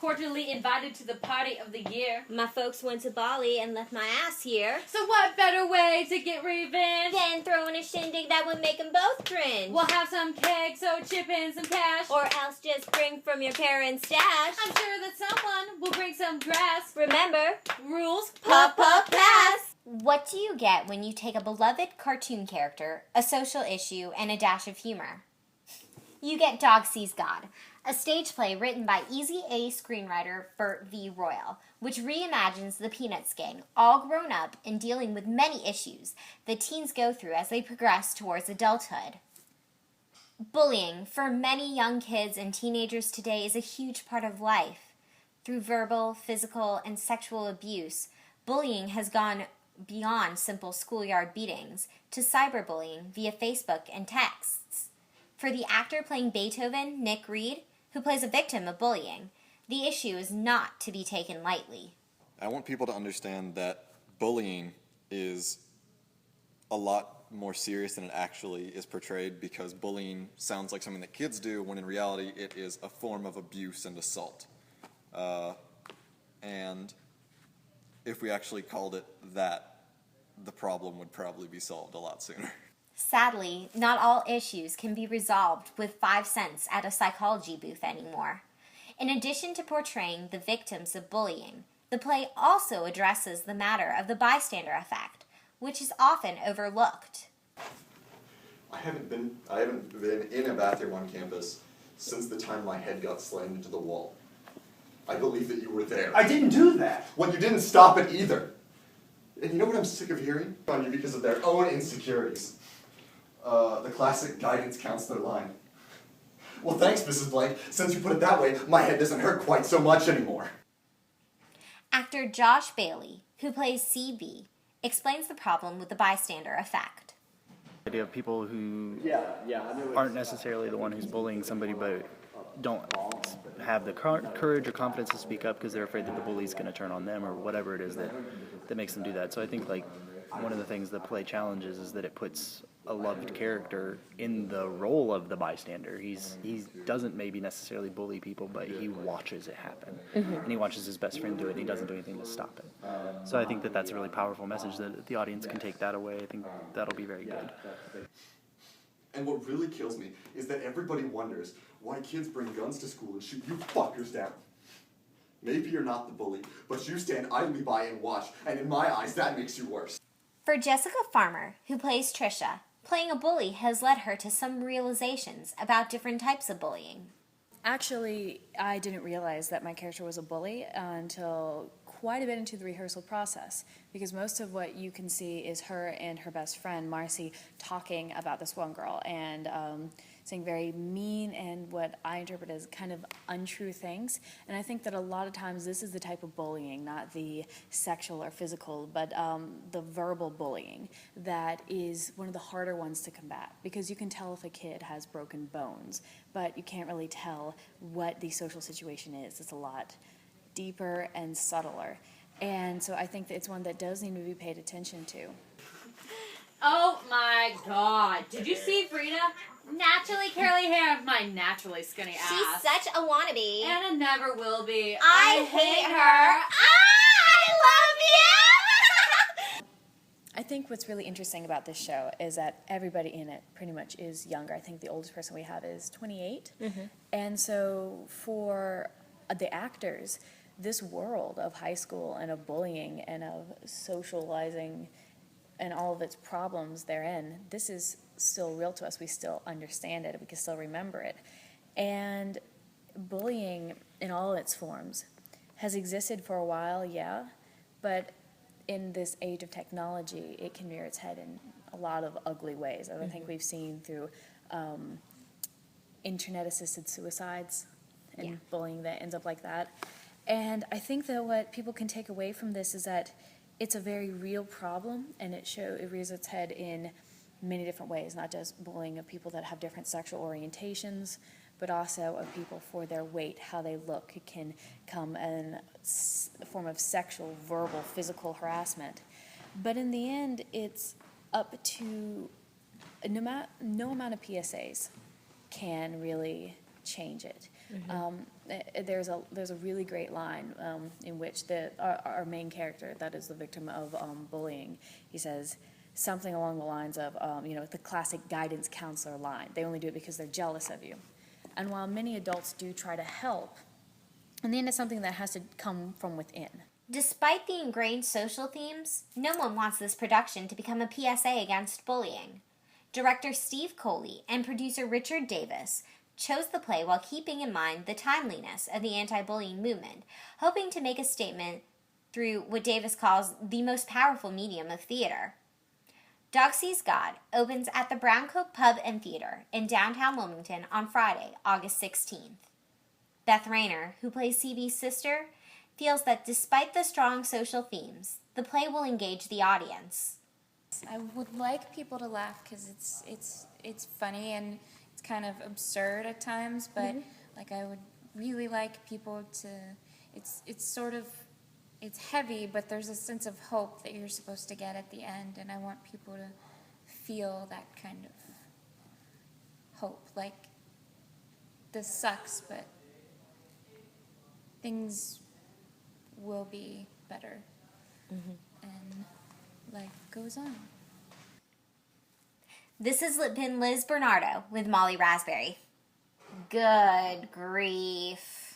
cordially invited to the party of the year. My folks went to Bali and left my ass here. So what better way to get revenge than throwing a shindig that would make them both cringe? We'll have some cake, so chip in some cash. Or else just bring from your parents' stash. I'm sure that someone will bring some grass. Remember, rules, puff, puff, pass. What do you get when you take a beloved cartoon character, a social issue, and a dash of humor? You get Dog Sees God, a stage play written by Easy A screenwriter Bert V. Royal, which reimagines the Peanuts gang, all grown up and dealing with many issues that teens go through as they progress towards adulthood. Bullying for many young kids and teenagers today is a huge part of life. Through verbal, physical, and sexual abuse, bullying has gone beyond simple schoolyard beatings to cyberbullying via Facebook and texts. For the actor playing Beethoven, Nick Reed, who plays a victim of bullying, the issue is not to be taken lightly. I want people to understand that bullying is a lot more serious than it actually is portrayed, because bullying sounds like something that kids do, when in reality it is a form of abuse and assault. And if we actually called it that, the problem would probably be solved a lot sooner. Sadly, not all issues can be resolved with 5 cents at a psychology booth anymore. In addition to portraying the victims of bullying, the play also addresses the matter of the bystander effect, which is often overlooked. I haven't been in a bathroom on campus since the time my head got slammed into the wall. I believe that you were there. I didn't do that. Well, you didn't stop it either. And you know what I'm sick of hearing? On you because of their own insecurities. The classic guidance counselor line. Well, thanks, Mrs. Blank. Since you put it that way, my head doesn't hurt quite so much anymore. Actor Josh Bailey, who plays CB, explains the problem with the bystander effect. The idea of people who aren't necessarily the one who's bullying somebody, but don't have the courage or confidence to speak up because they're afraid that the bully's going to turn on them or whatever it is that makes them do that. So I think like one of the things the play challenges is that it puts a loved character in the role of the bystander. He doesn't maybe necessarily bully people, but he watches it happen. And he watches his best friend do it, and he doesn't do anything to stop it. So I think that that's a really powerful message that the audience can take that away. I think that'll be very good. And what really kills me is that everybody wonders why kids bring guns to school and shoot you fuckers down. Maybe you're not the bully, but you stand idly by and watch, and in my eyes, that makes you worse. For Jessica Farmer, who plays Trisha, playing a bully has led her to some realizations about different types of bullying. Actually, I didn't realize that my character was a bully until quite a bit into the rehearsal process, because most of what you can see is her and her best friend, Marcy, talking about this one girl and saying very mean and what I interpret as kind of untrue things. And I think that a lot of times this is the type of bullying, not the sexual or physical, but the verbal bullying that is one of the harder ones to combat, because you can tell if a kid has broken bones, but you can't really tell what the social situation is. It's a lot deeper and subtler. And so I think that it's one that does need to be paid attention to. Oh my God. Did you see Frida? Naturally curly hair, my naturally skinny ass. She's such a wannabe. Anna never will be. I hate her. I love you! I think what's really interesting about this show is that everybody in it pretty much is younger. I think the oldest person we have is 28. And so for the actors, this world of high school and of bullying and of socializing and all of its problems therein, this is still real to us. We still understand it. We can still remember it. And bullying in all its forms has existed for a while, yeah, but in this age of technology, it can rear its head in a lot of ugly ways. I think we've seen through internet-assisted suicides and bullying that ends up like that. And I think that what people can take away from this is that it's a very real problem, and it rears its head in many different ways, not just bullying of people that have different sexual orientations, but also of people for their weight, how they look. It can come in a form of sexual, verbal, physical harassment. But in the end, it's up to no amount of PSAs can really change it. There's a really great line in which our main character, that is the victim of bullying, he says something along the lines of, the classic guidance counselor line. They only do it because they're jealous of you. And while many adults do try to help, in the end, it's something that has to come from within. Despite the ingrained social themes, no one wants this production to become a PSA against bullying. Director Steve Coley and producer Richard Davis chose the play while keeping in mind the timeliness of the anti-bullying movement, hoping to make a statement through what Davis calls the most powerful medium of theater. Dog Sees God opens at the Browncoat Pub and Theater in downtown Wilmington on Friday, August 16th. Beth Rayner, who plays CB's sister, feels that despite the strong social themes, the play will engage the audience. I would like people to laugh because it's funny and it's kind of absurd at times, but like I would really like people to. It's heavy, but there's a sense of hope that you're supposed to get at the end, and I want people to feel that kind of hope. Like, this sucks, but things will be better, and life goes on. This has been Liz Bernardo with Molly Raspberry. Good grief.